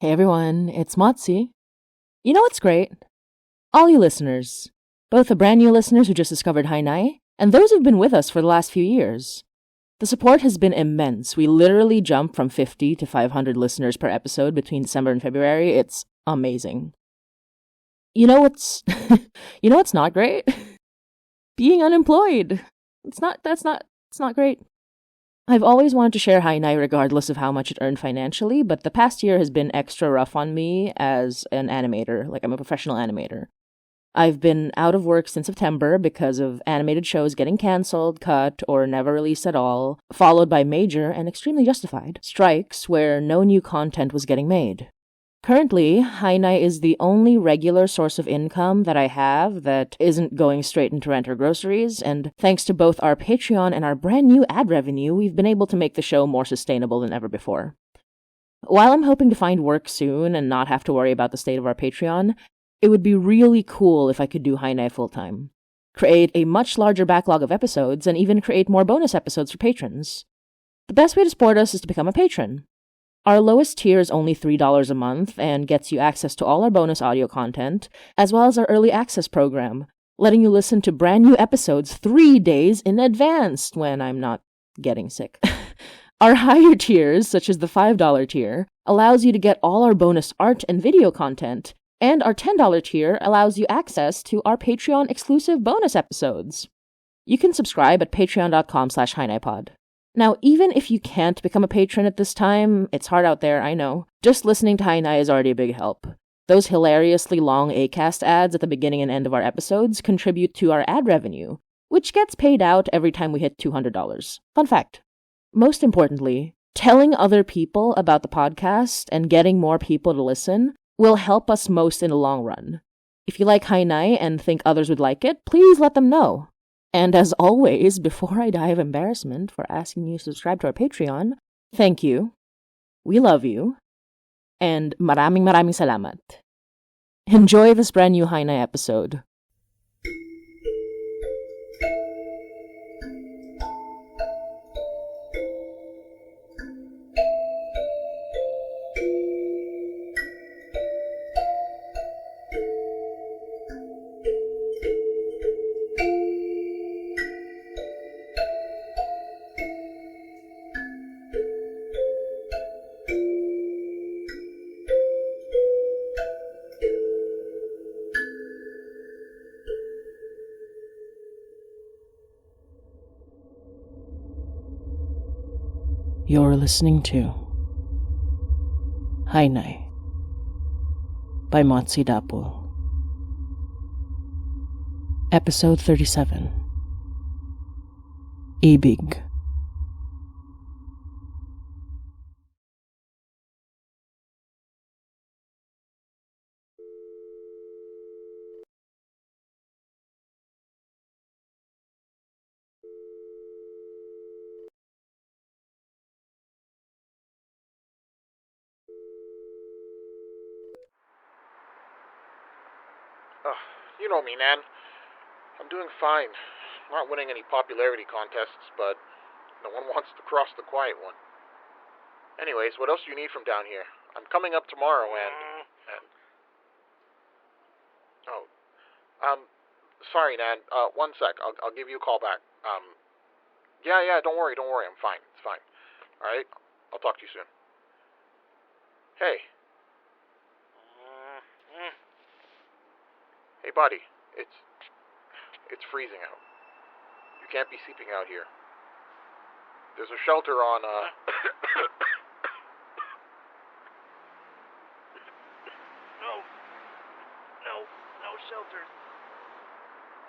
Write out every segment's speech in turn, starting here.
Hey everyone, it's Motzie. You know what's great? All you listeners, both the brand new listeners who just discovered Hainai, and those who've been with us for the last few years. The support has been immense. We literally jumped from 50 to 500 listeners per episode between December and February. It's amazing. You know what's not great? Being unemployed. It's not great. I've always wanted to share Hainai regardless of how much it earned financially, but the past year has been extra rough on me as an animator. I'm a professional animator. I've been out of work since September because of animated shows getting cancelled, cut, or never released at all, followed by major and extremely justified strikes where no new content was getting made. Currently, Hainai is the only regular source of income that I have that isn't going straight into rent or groceries, and thanks to both our Patreon and our brand new ad revenue, we've been able to make the show more sustainable than ever before. While I'm hoping to find work soon and not have to worry about the state of our Patreon, it would be really cool if I could do Hainai full-time. Create a much larger backlog of episodes, and even create more bonus episodes for patrons. The best way to support us is to become a patron. Our lowest tier is only $3 a month and gets you access to all our bonus audio content, as well as our early access program, letting you listen to brand new episodes 3 days in advance when I'm not getting sick. Our higher tiers, such as the $5 tier, allows you to get all our bonus art and video content, and our $10 tier allows you access to our Patreon exclusive bonus episodes. You can subscribe at patreon.com/HainaiPod. Now, even if you can't become a patron at this time, it's hard out there, I know. Just listening to Hainai is already a big help. Those hilariously long Acast ads at the beginning and end of our episodes contribute to our ad revenue, which gets paid out every time we hit $200. Fun fact. Most importantly, telling other people about the podcast and getting more people to listen will help us most in the long run. If you like Hainai and think others would like it, please let them know. And as always, before I die of embarrassment for asking you to subscribe to our Patreon, thank you, we love you, and maraming salamat. Enjoy this brand new Hainai episode. You're listening to Hainai by Motzie Dapul. Episode 37. Ibig. You know me, Nan. I'm doing fine. Not winning any popularity contests, but no one wants to cross the quiet one. Anyways, what else do you need from down here? I'm coming up tomorrow and sorry, Nan. 1 sec. I'll give you a call back. Yeah, don't worry. I'm fine. It's fine. Alright? I'll talk to you soon. Hey. Hey, buddy. It's freezing out. You can't be sleeping out here. There's a shelter on, No shelters.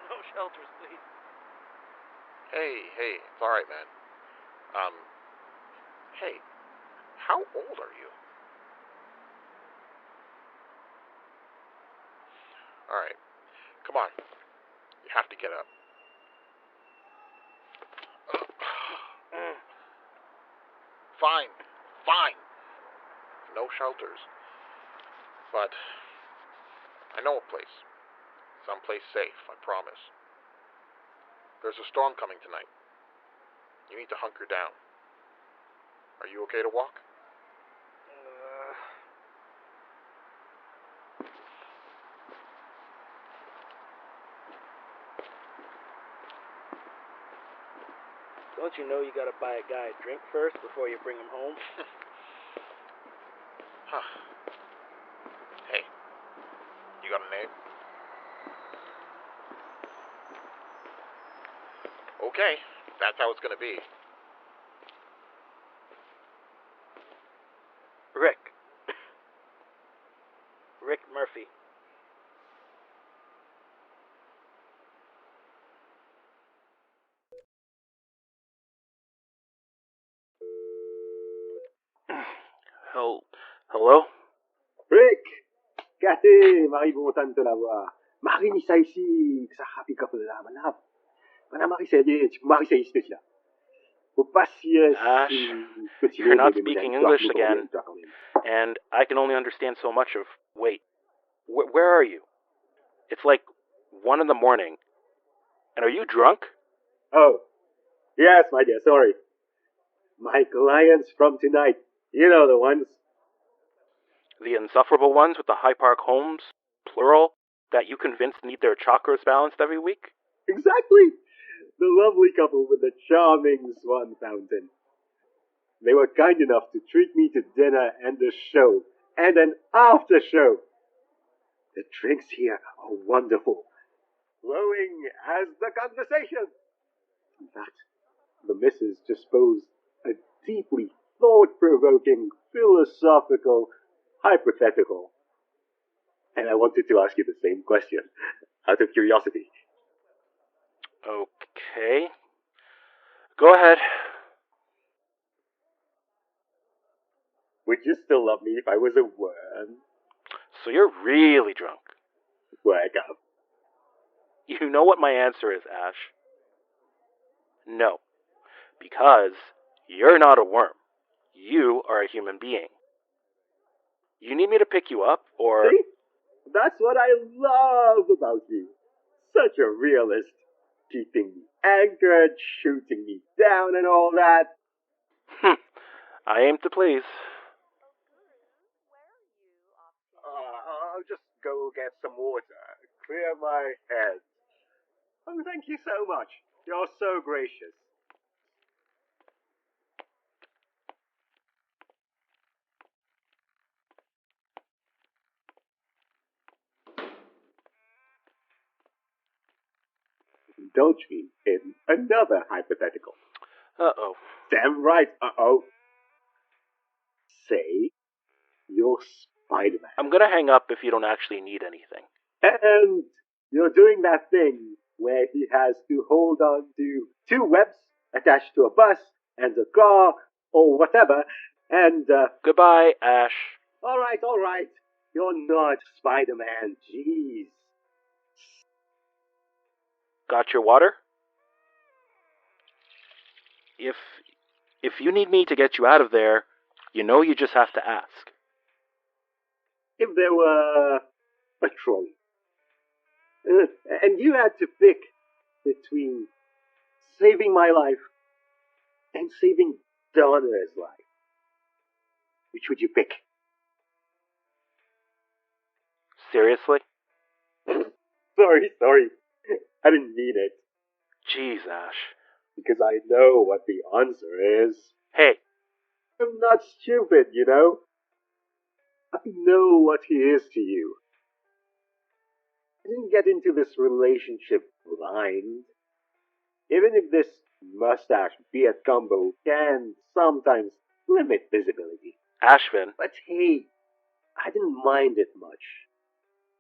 No shelters, please. Hey, it's alright, man. Hey, how old are you? Alright, come on. You have to get up. Fine. No shelters. But I know a place. Someplace safe, I promise. There's a storm coming tonight. You need to hunker down. Are you okay to walk? Don't you know you gotta buy a guy a drink first before you bring him home? Huh. Hey, you got a name? Okay, that's how it's gonna be. Rick. Rick Murphy. Hello? Rick! Kasi, Mari butan to lawa. Mari ni say si sa happy couple la manap. Mana Mari say Mari say sila. Ash, you're not speaking English again, and I can only understand so much of... Wait, where are you? It's like 1 a.m, and are you drunk? Oh, yes, my dear, sorry. My clients from tonight, you know the ones. The insufferable ones with the High Park homes, plural, that you convinced need their chakras balanced every week? Exactly. The lovely couple with the charming swan fountain. They were kind enough to treat me to dinner and a show, and an after show. The drinks here are wonderful, flowing as the conversation. In fact, the missus just posed a deeply thought-provoking, philosophical, hypothetical. And I wanted to ask you the same question, out of curiosity. Okay. Go ahead. Would you still love me if I was a worm? So you're really drunk. Wake up. You know what my answer is, Ash. No. Because you're not a worm. You are a human being. You need me to pick you up, or... See? That's what I love about you. Such a realist. Keeping me anchored, shooting me down and all that. I aim to please. I'll just go get some water. Clear my head. Oh, thank you so much. You're so gracious. Indulge me in another hypothetical. Uh-oh. Damn right, uh-oh. Say you're Spider-Man. I'm gonna hang up if you don't actually need anything. And you're doing that thing where he has to hold on to 2 webs attached to a bus and a car or whatever, and, Goodbye, Ash. All right. You're not Spider-Man, jeez. Got your water? If you need me to get you out of there, you know you just have to ask. If there were a trolley, and you had to pick between saving my life and saving Donna's life, which would you pick? Seriously? Sorry. I didn't mean it. Jeez, Ash. Because I know what the answer is. Hey. I'm not stupid, you know? I know what he is to you. I didn't get into this relationship blind. Even if this mustache beard combo can sometimes limit visibility. Ashvin. But hey, I didn't mind it much.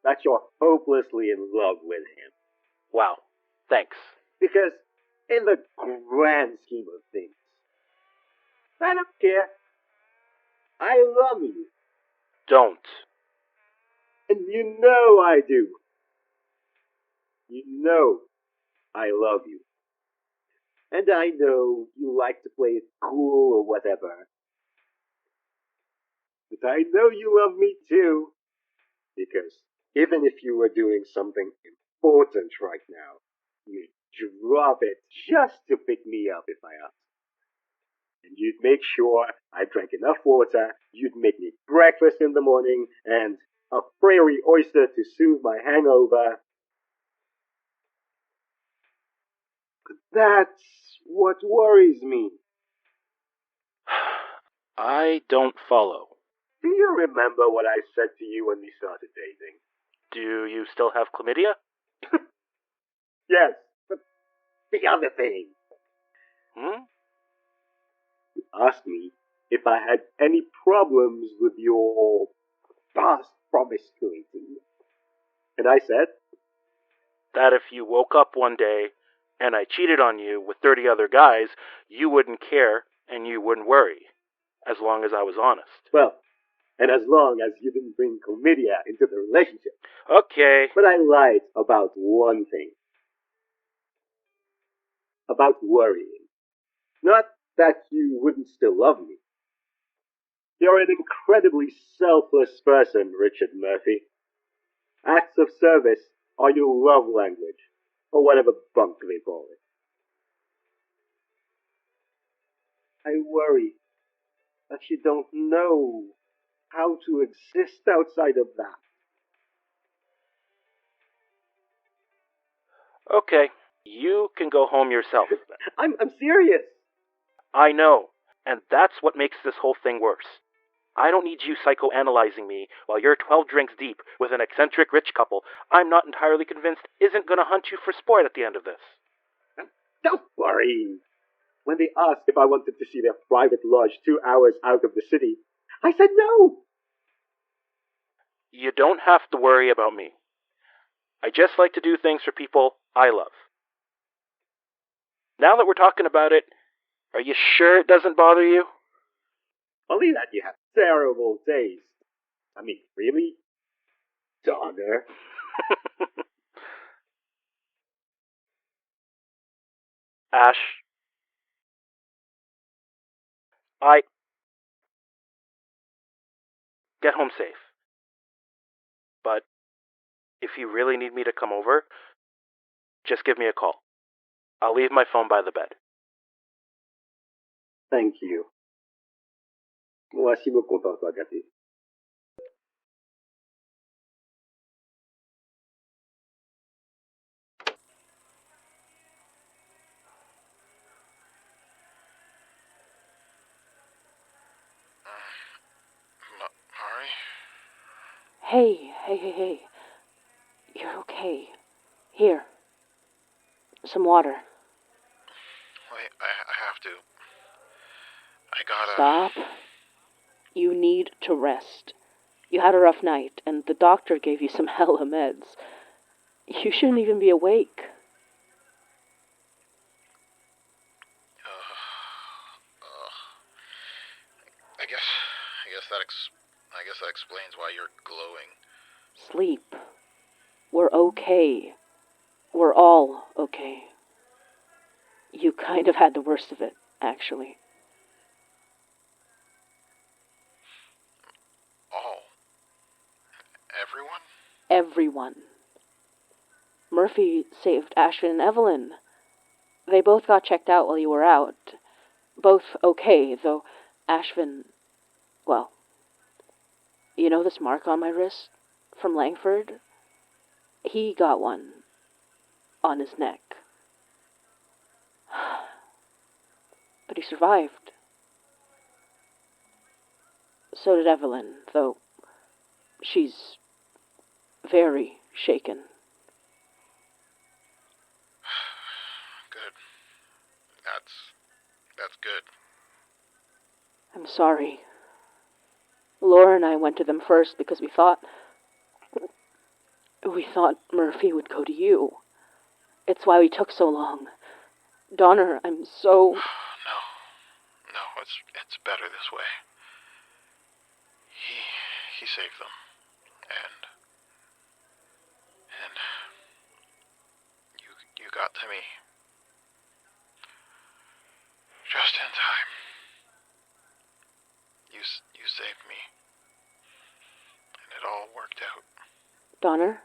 That you're hopelessly in love with him. Wow. Thanks. Because in the grand scheme of things, I don't care. I love you. Don't. And you know I do. You know I love you. And I know you like to play it cool or whatever. But I know you love me too. Because even if you were doing something important right now, you'd drop it just to pick me up if I asked. And you'd make sure I drank enough water, you'd make me breakfast in the morning, and a prairie oyster to soothe my hangover. But that's What worries me? I don't follow. Do you remember what I said to you when we started dating? Do you still have chlamydia? Yes, but the other thing. Hmm? You asked me if I had any problems with your past promiscuity. And I said, That if you woke up one day and I cheated on you with 30 other guys, you wouldn't care and you wouldn't worry, as long as I was honest. well, and as long as you didn't bring chlamydia into the relationship. Okay. But I lied about one thing. About worrying. Not that you wouldn't still love me. You're an incredibly selfless person, Richard Murphy. Acts of service are your love language, or whatever bunk they call it. I worry that you don't know how to exist outside of that. Okay. You can go home yourself then. I'm serious. I know, and that's what makes this whole thing worse. I don't need you psychoanalyzing me while you're 12 drinks deep with an eccentric rich couple I'm not entirely convinced isn't going to hunt you for sport at the end of this. Don't worry. When they asked if I wanted to see their private lodge 2 hours out of the city, I said no. You don't have to worry about me. I just like to do things for people I love. Now that we're talking about it, are you sure it doesn't bother you? Only that you have terrible taste. I mean, really? Donner. Ash, I get home safe. But if you really need me to come over, just give me a call. I'll leave my phone by the bed. Thank you. Moi aussi me contente pas gâté. Mari? Hey. You're okay. Here. Some water. Wait, I have to. I gotta... Stop. You need to rest. You had a rough night, and the doctor gave you some hella meds. You shouldn't even be awake. I guess that explains why you're glowing. Sleep. We're okay. We're all okay. You kind of had the worst of it, actually. All? Everyone? Everyone. Murphy saved Ashvin and Evelyn. They both got checked out while you were out. Both okay, though Ashvin, well, you know this mark on my wrist from Langford? He got one on his neck. But he survived. So did Evelyn, though she's very shaken. Good. That's good. I'm sorry. Laura and I went to them first because we thought Murphy would go to you. It's why we took so long. Donner, I'm so... No, it's better this way. He saved them. And you got to me. Just in time. You saved me. And it all worked out. Donner?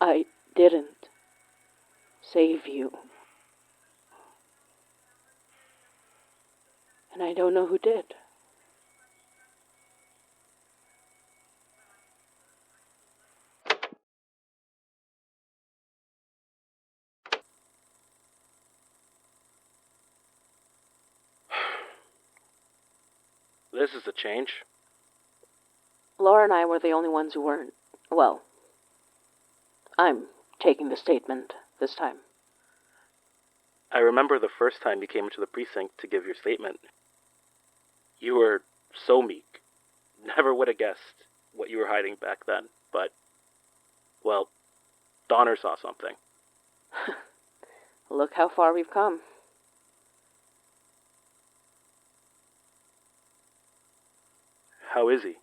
I didn't save you. And I don't know who did. This is a change. Laura and I were the only ones who weren't. Well, I'm taking the statement this time. I remember the first time you came into the precinct to give your statement. You were so meek. Never would have guessed what you were hiding back then, but, well, Donner saw something. Look how far we've come. How is he?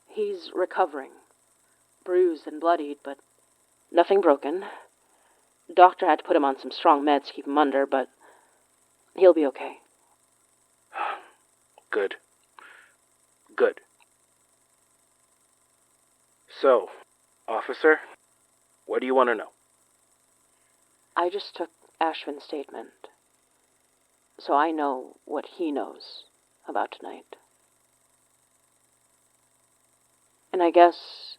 He's recovering. Bruised and bloodied, but nothing broken. Doctor had to put him on some strong meds to keep him under, but he'll be okay. Good. Good. So, officer, what do you want to know? I just took Ashvin's statement, so I know what he knows about tonight. And I guess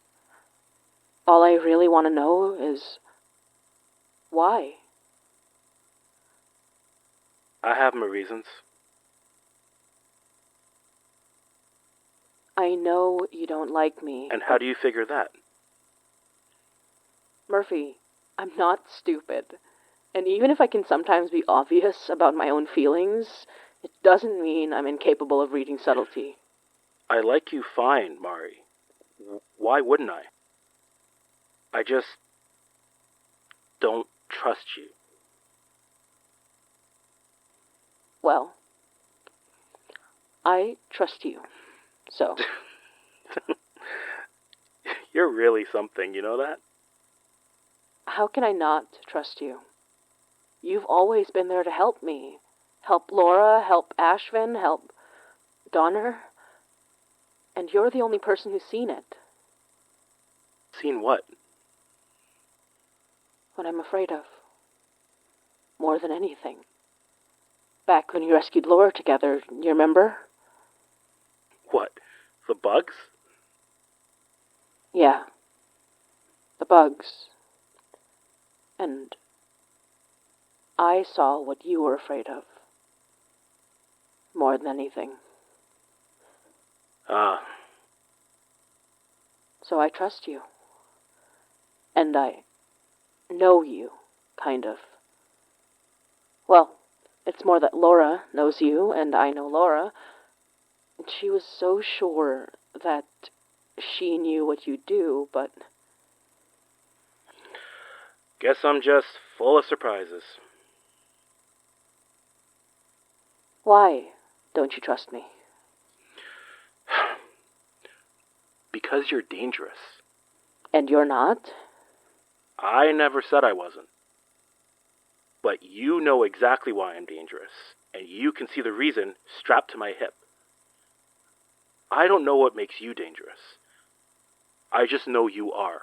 all I really want to know is why. I have my reasons. I know you don't like me. And how do you figure that? Murphy, I'm not stupid. And even if I can sometimes be obvious about my own feelings, it doesn't mean I'm incapable of reading subtlety. I like you fine, Mari. Why wouldn't I? I just don't trust you. Well, I trust you, so. You're really something, you know that? How can I not trust you? You've always been there to help me. Help Laura, help Ashvin, help Donner. And you're the only person who's seen it. Seen what? What I'm afraid of. More than anything. Back when you rescued Laura together, you remember? What? The bugs? Yeah. The bugs. And I saw what you were afraid of. More than anything. Ah. So I trust you. And I know you, kind of. Well, it's more that Laura knows you, and I know Laura. And she was so sure that she knew what you do, but... Guess I'm just full of surprises. Why don't you trust me? Because you're dangerous. And you're not? I never said I wasn't. But you know exactly why I'm dangerous, and you can see the reason strapped to my hip. I don't know what makes you dangerous. I just know you are.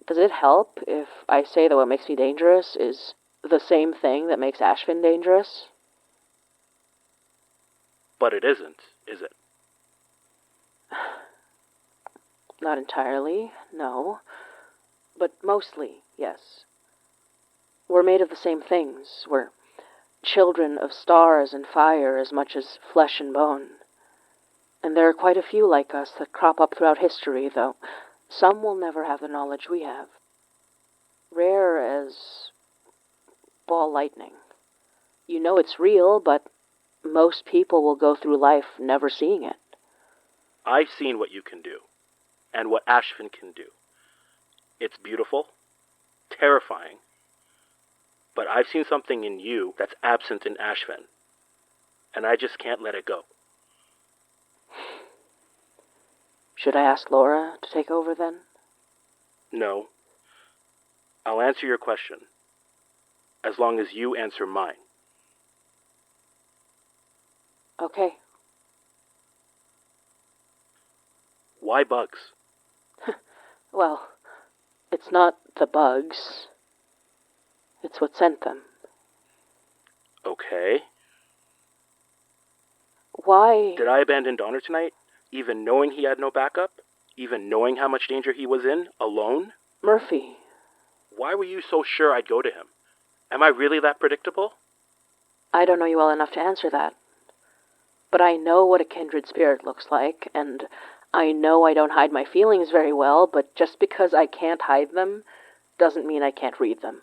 Does it help if I say that what makes me dangerous is the same thing that makes Ashvin dangerous? But it isn't, is it? Not entirely, no. But mostly, yes. We're made of the same things. We're children of stars and fire as much as flesh and bone. And there are quite a few like us that crop up throughout history, though some will never have the knowledge we have. Rare as ball lightning. You know it's real, but most people will go through life never seeing it. I've seen what you can do, and what Ashvin can do. It's beautiful, terrifying, but I've seen something in you that's absent in Ashvin, and I just can't let it go. Should I ask Laura to take over then? No. I'll answer your question, as long as you answer mine. Okay. Why bugs? Well, it's not the bugs. It's what sent them. Okay. Why? Did I abandon Donner tonight, even knowing he had no backup? Even knowing how much danger he was in, alone? Murphy. Why were you so sure I'd go to him? Am I really that predictable? I don't know you well enough to answer that. but I know what a kindred spirit looks like, and I know I don't hide my feelings very well, but just because I can't hide them doesn't mean I can't read them.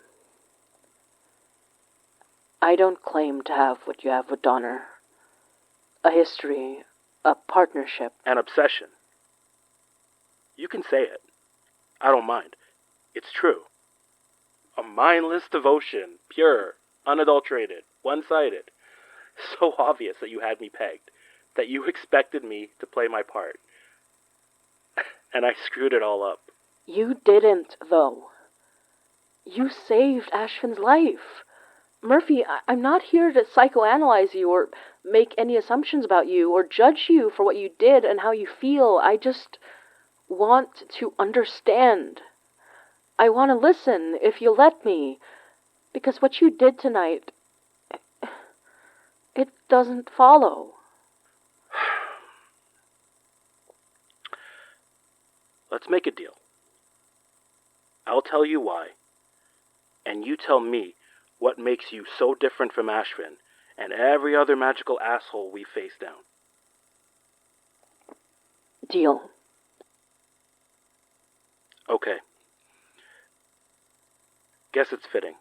I don't claim to have what you have with Donner. A history, a partnership. An obsession. You can say it. I don't mind. It's true. A mindless devotion, pure, unadulterated, one-sided. So obvious that you had me pegged, that you expected me to play my part. And I screwed it all up. You didn't, though. You saved Ashvin's life. Murphy, I'm not here to psychoanalyze you or make any assumptions about you or judge you for what you did and how you feel. I just want to understand. I want to listen, if you let me, because what you did tonight, it doesn't follow. Let's make a deal. I'll tell you why, and you tell me what makes you so different from Ashvin and every other magical asshole we face down. Deal. Okay. Guess it's fitting.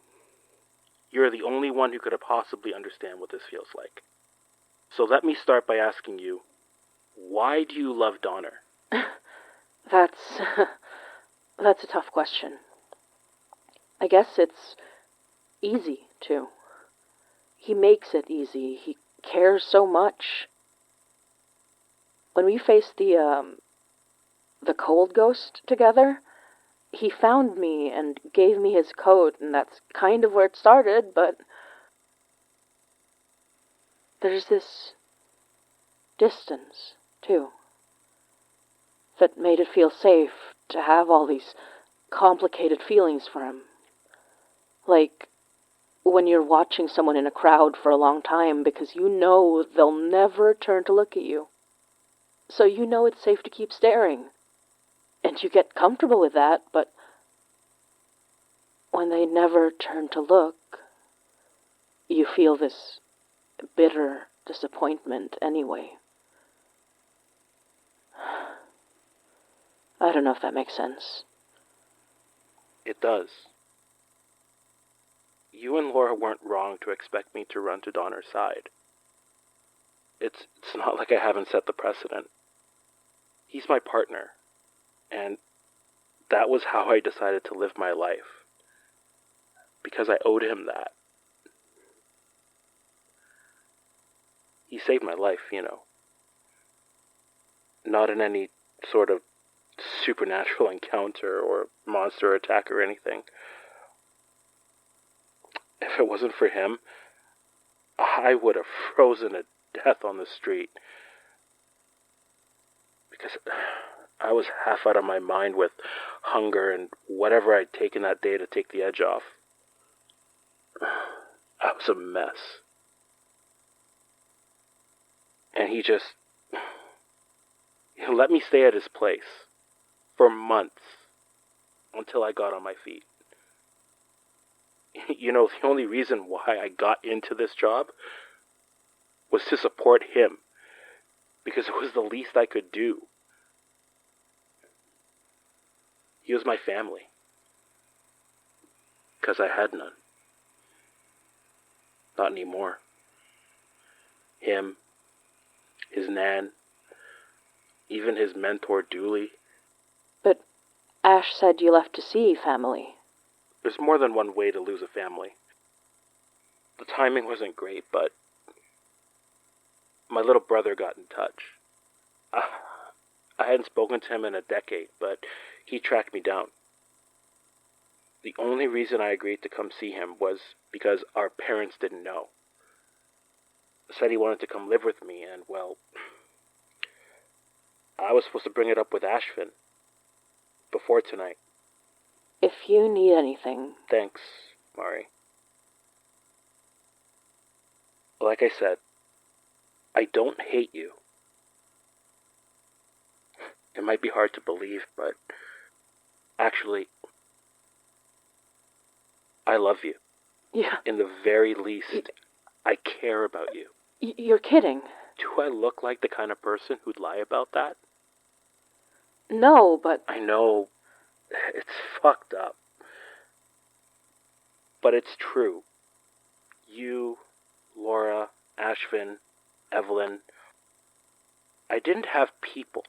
You're the only one who could have possibly understand what this feels like. So let me start by asking you, why do you love Donner? That's a tough question. I guess it's easy, too. He makes it easy. He cares so much. When we faced the cold ghost together, he found me and gave me his coat, and that's kind of where it started, but there's this distance, too, that made it feel safe to have all these complicated feelings for him. Like when you're watching someone in a crowd for a long time because you know they'll never turn to look at you. So you know it's safe to keep staring. And you get comfortable with that, but when they never turn to look, you feel this bitter disappointment anyway. I don't know if that makes sense. It does. You and Laura weren't wrong to expect me to run to Donner's side. It's not like I haven't set the precedent. He's my partner, and that was how I decided to live my life, because I owed him that. He saved my life, you know. Not in any sort of supernatural encounter or monster attack or anything. If it wasn't for him, I would have frozen to death on the street. Because I was half out of my mind with hunger and whatever I'd taken that day to take the edge off. I was a mess. And he let me stay at his place for months until I got on my feet. You know, the only reason why I got into this job was to support him, because it was the least I could do. He was my family, because I had none. Not anymore. Him, his nan, even his mentor, Dooley. But Ash said you left to see family. There's more than one way to lose a family. The timing wasn't great, but my little brother got in touch. I hadn't spoken to him in a decade, but he tracked me down. The only reason I agreed to come see him was because our parents didn't know. Said he wanted to come live with me, and, well, I was supposed to bring it up with Ashvin before tonight. If you need anything... Thanks, Mari. Like I said, I don't hate you. It might be hard to believe, but actually, I love you. Yeah. In the very least, I care about you. You're kidding. Do I look like the kind of person who'd lie about that? No, but... I know, it's fucked up. But it's true. You, Laura, Ashvin, Evelyn, I didn't have people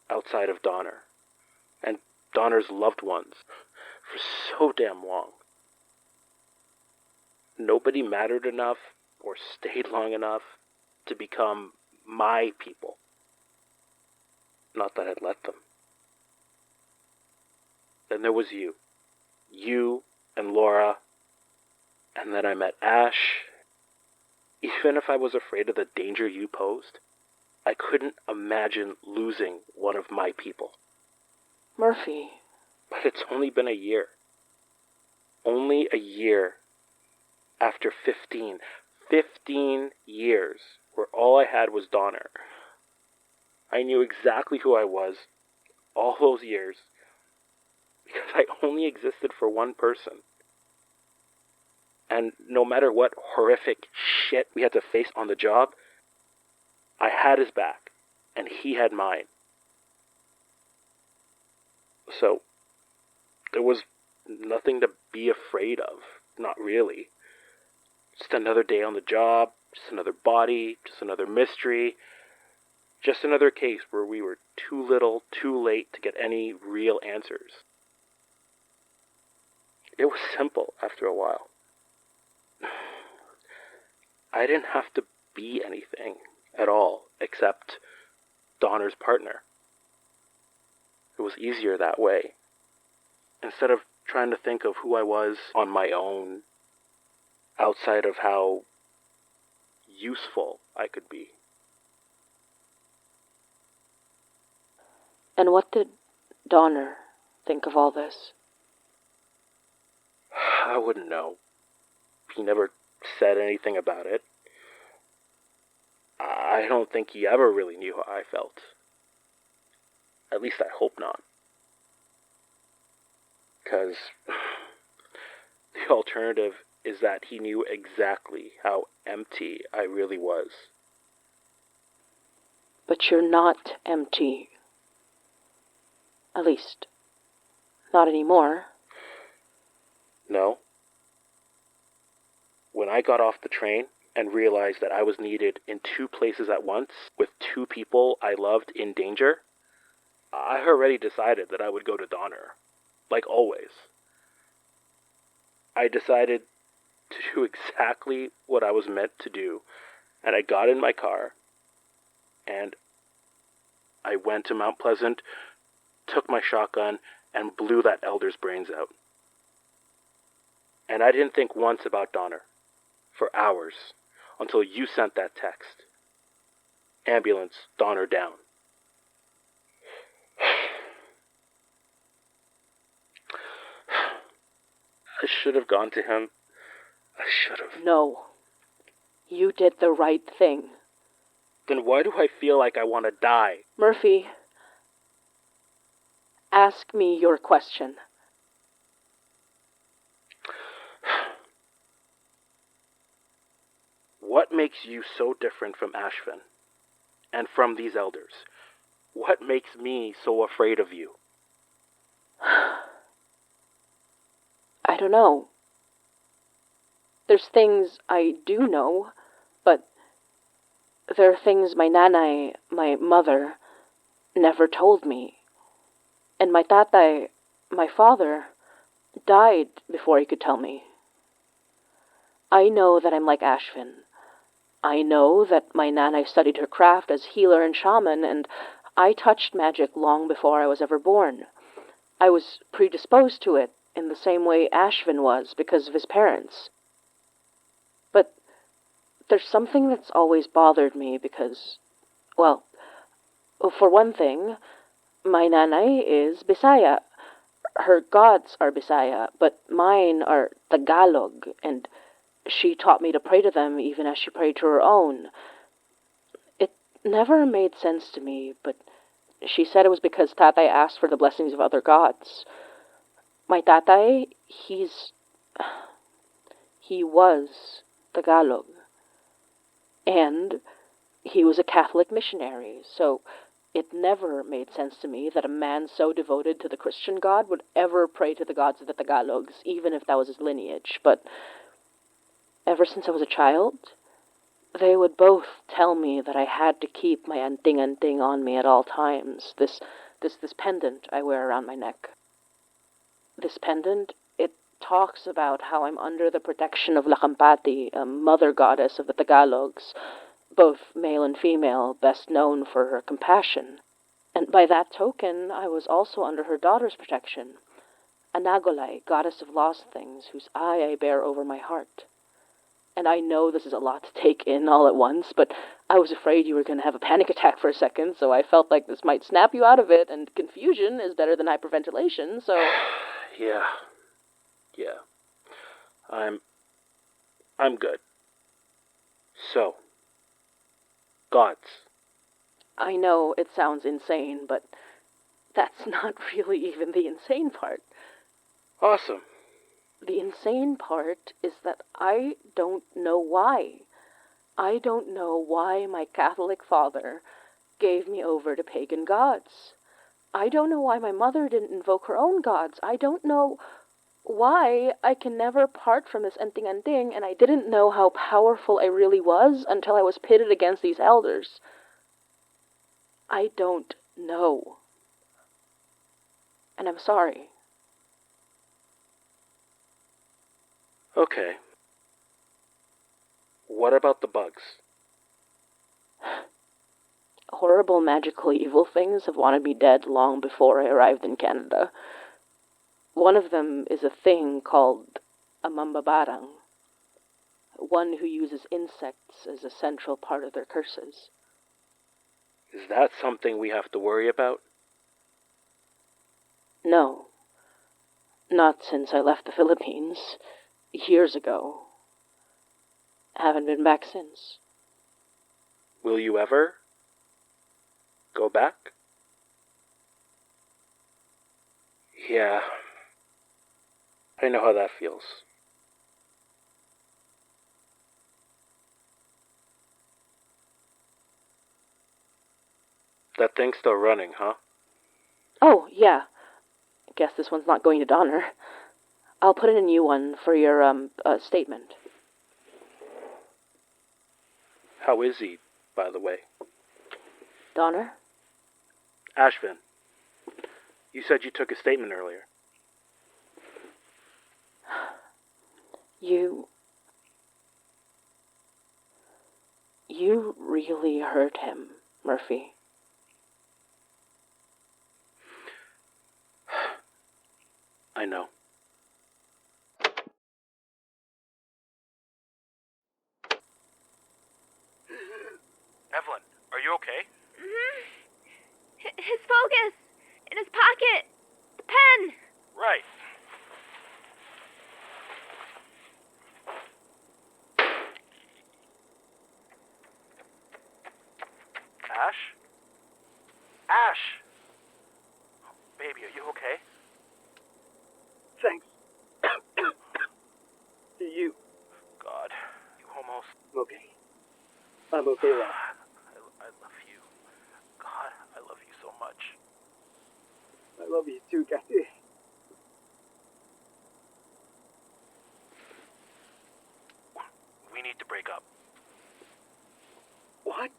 outside of Donner and Donner's loved ones for so damn long. Nobody mattered enough or stayed long enough to become my people. Not that I'd let them. Then there was you. You and Laura. And then I met Ash. Even if I was afraid of the danger you posed, I couldn't imagine losing one of my people. Murphy. But it's only been a year. Only a year after 15 years where all I had was Donner. I knew exactly who I was all those years because I only existed for one person. And no matter what horrific shit we had to face on the job, I had his back, and he had mine. So, there was nothing to be afraid of, not really. Just another day on the job, just another body, just another mystery, just another case where we were too little, too late to get any real answers. It was simple after a while. I didn't have to be anything at all except Donner's partner. It was easier that way. Instead of trying to think of who I was on my own, outside of how useful I could be. And what did Donner think of all this? I wouldn't know. He never said anything about it. I don't think he ever really knew how I felt. At least I hope not. Because the alternative is that he knew exactly how empty I really was. But you're not empty. At least, not anymore. No. When I got off the train and realized that I was needed in 2 places at once with 2 people I loved in danger, I already decided that I would go to Donner, like always. I decided to do exactly what I was meant to do, and I got in my car, and I went to Mount Pleasant, took my shotgun, and blew that elder's brains out. And I didn't think once about Donner, for hours, until you sent that text. Ambulance, Donner down. I should have gone to him. I should have. No. You did the right thing. Then why do I feel like I want to die? Murphy, ask me your question. What makes you so different from Ashvin and from these elders? What makes me so afraid of you? I don't know. There's things I do know, but there are things my nanay, my mother, never told me. And my tatay, my father, died before he could tell me. I know that I'm like Ashvin. I know that my nanay studied her craft as healer and shaman, and I touched magic long before I was ever born. I was predisposed to it in the same way Ashvin was because of his parents. But there's something that's always bothered me because, well, for one thing, my nanay is Bisaya. Her gods are Bisaya, but mine are Tagalog, and she taught me to pray to them even as she prayed to her own. It never made sense to me, but she said it was because tatay asked for the blessings of other gods. My tatay, he was Tagalog. And He was a Catholic missionary, so it never made sense to me that a man so devoted to the Christian God would ever pray to the gods of the Tagalogs, even if that was his lineage. But ever since I was a child, they would both tell me that I had to keep my anting-anting on me at all times, this pendant I wear around my neck. This pendant, it talks about how I'm under the protection of Lakampati, a mother goddess of the Tagalogs, both male and female, best known for her compassion. And by that token, I was also under her daughter's protection, Anagolay, goddess of lost things, whose eye I bear over my heart. And I know this is a lot to take in all at once, but I was afraid you were going to have a panic attack for a second, so I felt like this might snap you out of it, and confusion is better than hyperventilation, so... Yeah. I'm good. So, gods. I know it sounds insane, but that's not really even the insane part. Awesome. The insane part is that I don't know why. I don't know why my Catholic father gave me over to pagan gods. I don't know why my mother didn't invoke her own gods. I don't know why I can never part from this anting-anting, and I didn't know how powerful I really was until I was pitted against these elders. I don't know. And I'm sorry. Okay. What about the bugs? Horrible, magical, evil things have wanted me dead long before I arrived in Canada. One of them is a thing called a mambabarang, one who uses insects as a central part of their curses. Is that something we have to worry about? No. Not since I left the Philippines. Years ago. Haven't been back since. Will you ever go back? Yeah. I know how that feels. That thing's still running, huh? Oh, yeah. Guess this one's not going to Donner. I'll put in a new one for your, statement. How is he, by the way? Donner? Ashvin, you said you took a statement earlier. You really hurt him, Murphy. I know. Evelyn, are you okay? Mm-hmm. His focus! In his pocket! The pen! Right. Ash? Ash! Baby, are you okay? Thanks. You. God, you almost... Okay. I'm okay now. I love you. God, I love you so much. I love you too, Kathy. We need to break up. What?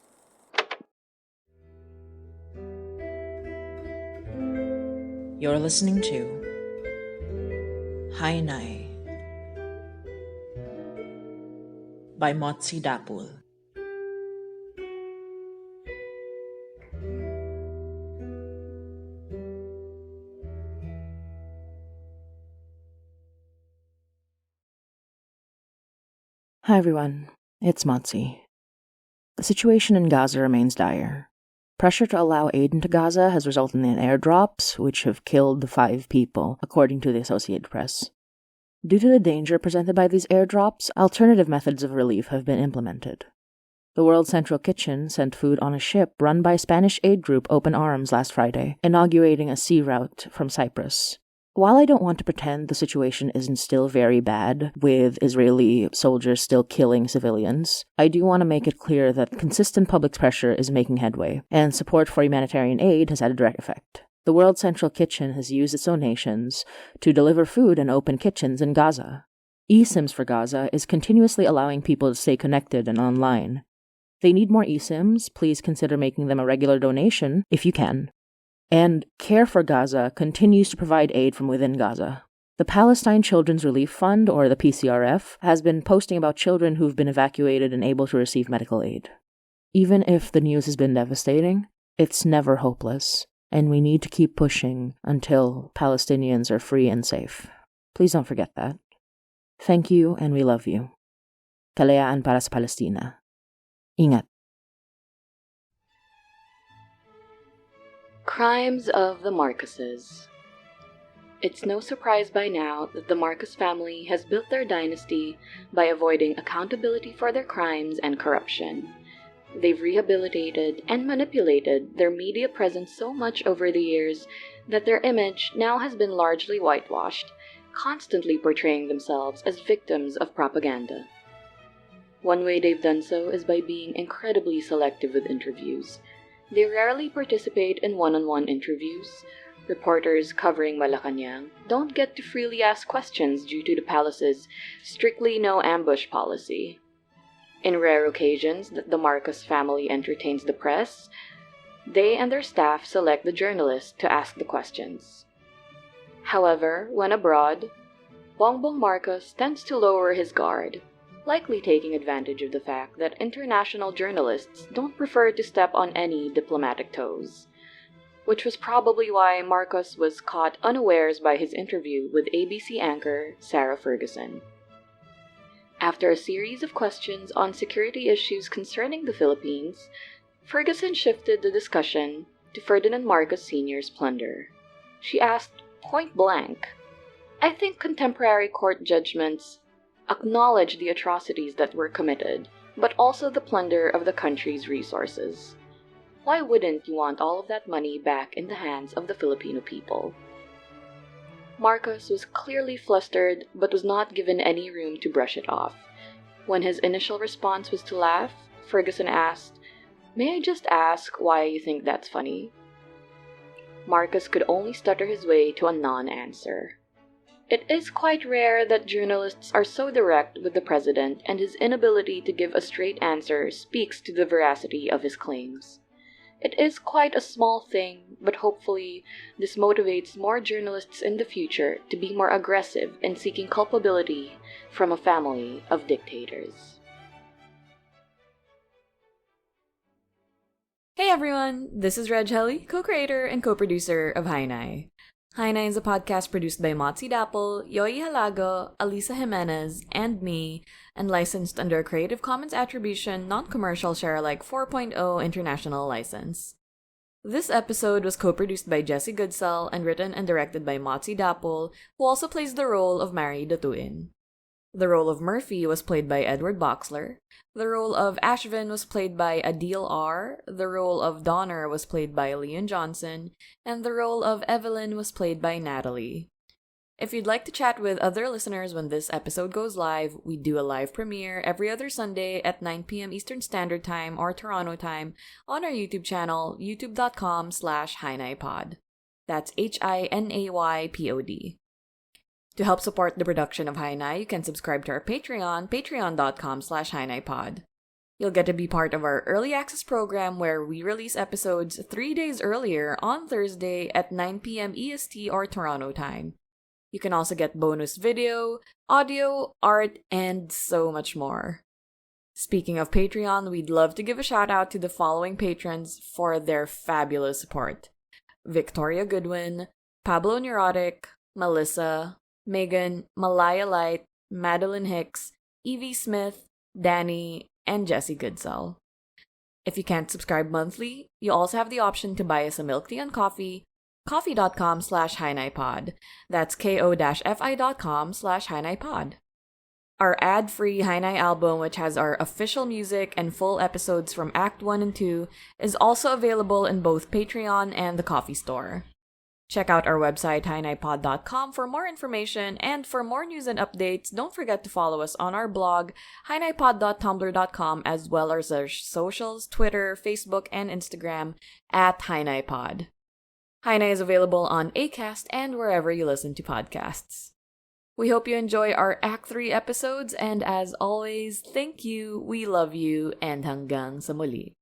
You're listening to Hai Nai by Motzie Dapul. Hi everyone, it's Motzie. The situation in Gaza remains dire. Pressure to allow aid into Gaza has resulted in airdrops, which have killed 5 people, according to the Associated Press. Due to the danger presented by these airdrops, alternative methods of relief have been implemented. The World Central Kitchen sent food on a ship run by Spanish aid group Open Arms last Friday, inaugurating a sea route from Cyprus, While I don't want to pretend the situation isn't still very bad, with Israeli soldiers still killing civilians, I do want to make it clear that consistent public pressure is making headway, and support for humanitarian aid has had a direct effect. The World Central Kitchen has used its donations to deliver food and open kitchens in Gaza. eSIMs for Gaza is continuously allowing people to stay connected and online. They need more eSIMs, please consider making them a regular donation if you can. And Care for Gaza continues to provide aid from within Gaza. The Palestine Children's Relief Fund, or the PCRF, has been posting about children who've been evacuated and able to receive medical aid. Even if the news has been devastating, it's never hopeless, and we need to keep pushing until Palestinians are free and safe. Please don't forget that. Thank you, and we love you. Kalayaan para sa Palestina. Ingat. Crimes of the Marcoses. It's no surprise by now that the Marcos family has built their dynasty by avoiding accountability for their crimes and corruption. They've rehabilitated and manipulated their media presence so much over the years that their image now has been largely whitewashed, constantly portraying themselves as victims of propaganda. One way they've done so is by being incredibly selective with interviews. They rarely participate in one-on-one interviews. Reporters covering Malacanang don't get to freely ask questions due to the palace's strictly no-ambush policy. In rare occasions that the Marcos family entertains the press, they and their staff select the journalist to ask the questions. However, when abroad, Bongbong Marcos tends to lower his guard, likely taking advantage of the fact that international journalists don't prefer to step on any diplomatic toes, which was probably why Marcos was caught unawares by his interview with ABC anchor Sarah Ferguson. After a series of questions on security issues concerning the Philippines, Ferguson shifted the discussion to Ferdinand Marcos Sr.'s plunder. She asked point blank, "I think contemporary court judgments acknowledge the atrocities that were committed, but also the plunder of the country's resources. Why wouldn't you want all of that money back in the hands of the Filipino people?" Marcos was clearly flustered, but was not given any room to brush it off. When his initial response was to laugh, Ferguson asked, "May I just ask why you think that's funny?" Marcos could only stutter his way to a non-answer. It is quite rare that journalists are so direct with the president, and his inability to give a straight answer speaks to the veracity of his claims. It is quite a small thing, but hopefully this motivates more journalists in the future to be more aggressive in seeking culpability from a family of dictators. Hey everyone, this is Reg Helly, co-creator and co-producer of Hainai. Hainai is a podcast produced by Motzie Dapul, Yoi Halago, Alisa Jimenez, and me, and licensed under a Creative Commons Attribution Non-Commercial Share-alike 4.0 International License. This episode was co-produced by Jesse Goodsell and written and directed by Motzie Dapul, who also plays the role of Mari Datuin. The role of Murphy was played by Edward Boxler. The role of Ashvin was played by Adil R. The role of Donner was played by Leon Johnson. And the role of Evelyn was played by Natalie. If you'd like to chat with other listeners when this episode goes live, we do a live premiere every other Sunday at 9 p.m. Eastern Standard Time or Toronto time on our YouTube channel, youtube.com/HainaiPod. That's HINAYPOD. To help support the production of Hainai, you can subscribe to our Patreon, patreon.com/HainaiPod. You'll get to be part of our early access program where we release episodes 3 days earlier on Thursday at 9 p.m. EST or Toronto time. You can also get bonus video, audio, art, and so much more. Speaking of Patreon, we'd love to give a shout out to the following patrons for their fabulous support: Victoria Goodwin, Pablo Neurotic, Melissa, Megan, Malaya Light, Madeline Hicks, Evie Smith, Danny, and Jesse Goodsell. If you can't subscribe monthly, you also have the option to buy us a milk tea and coffee, coffee.com/HainaiPod. That's ko-fi.com/HainaiPod. Our ad-free Hainai album, which has our official music and full episodes from Act 1 and 2, is also available in both Patreon and the Coffee Store. Check out our website, hinaypod.com, for more information, and for more news and updates, don't forget to follow us on our blog, hinaypod.tumblr.com, as well as our socials, Twitter, Facebook, and Instagram, at hinaypod. Hinay is available on Acast and wherever you listen to podcasts. We hope you enjoy our Act 3 episodes, and as always, thank you, we love you, and hanggang sa muli.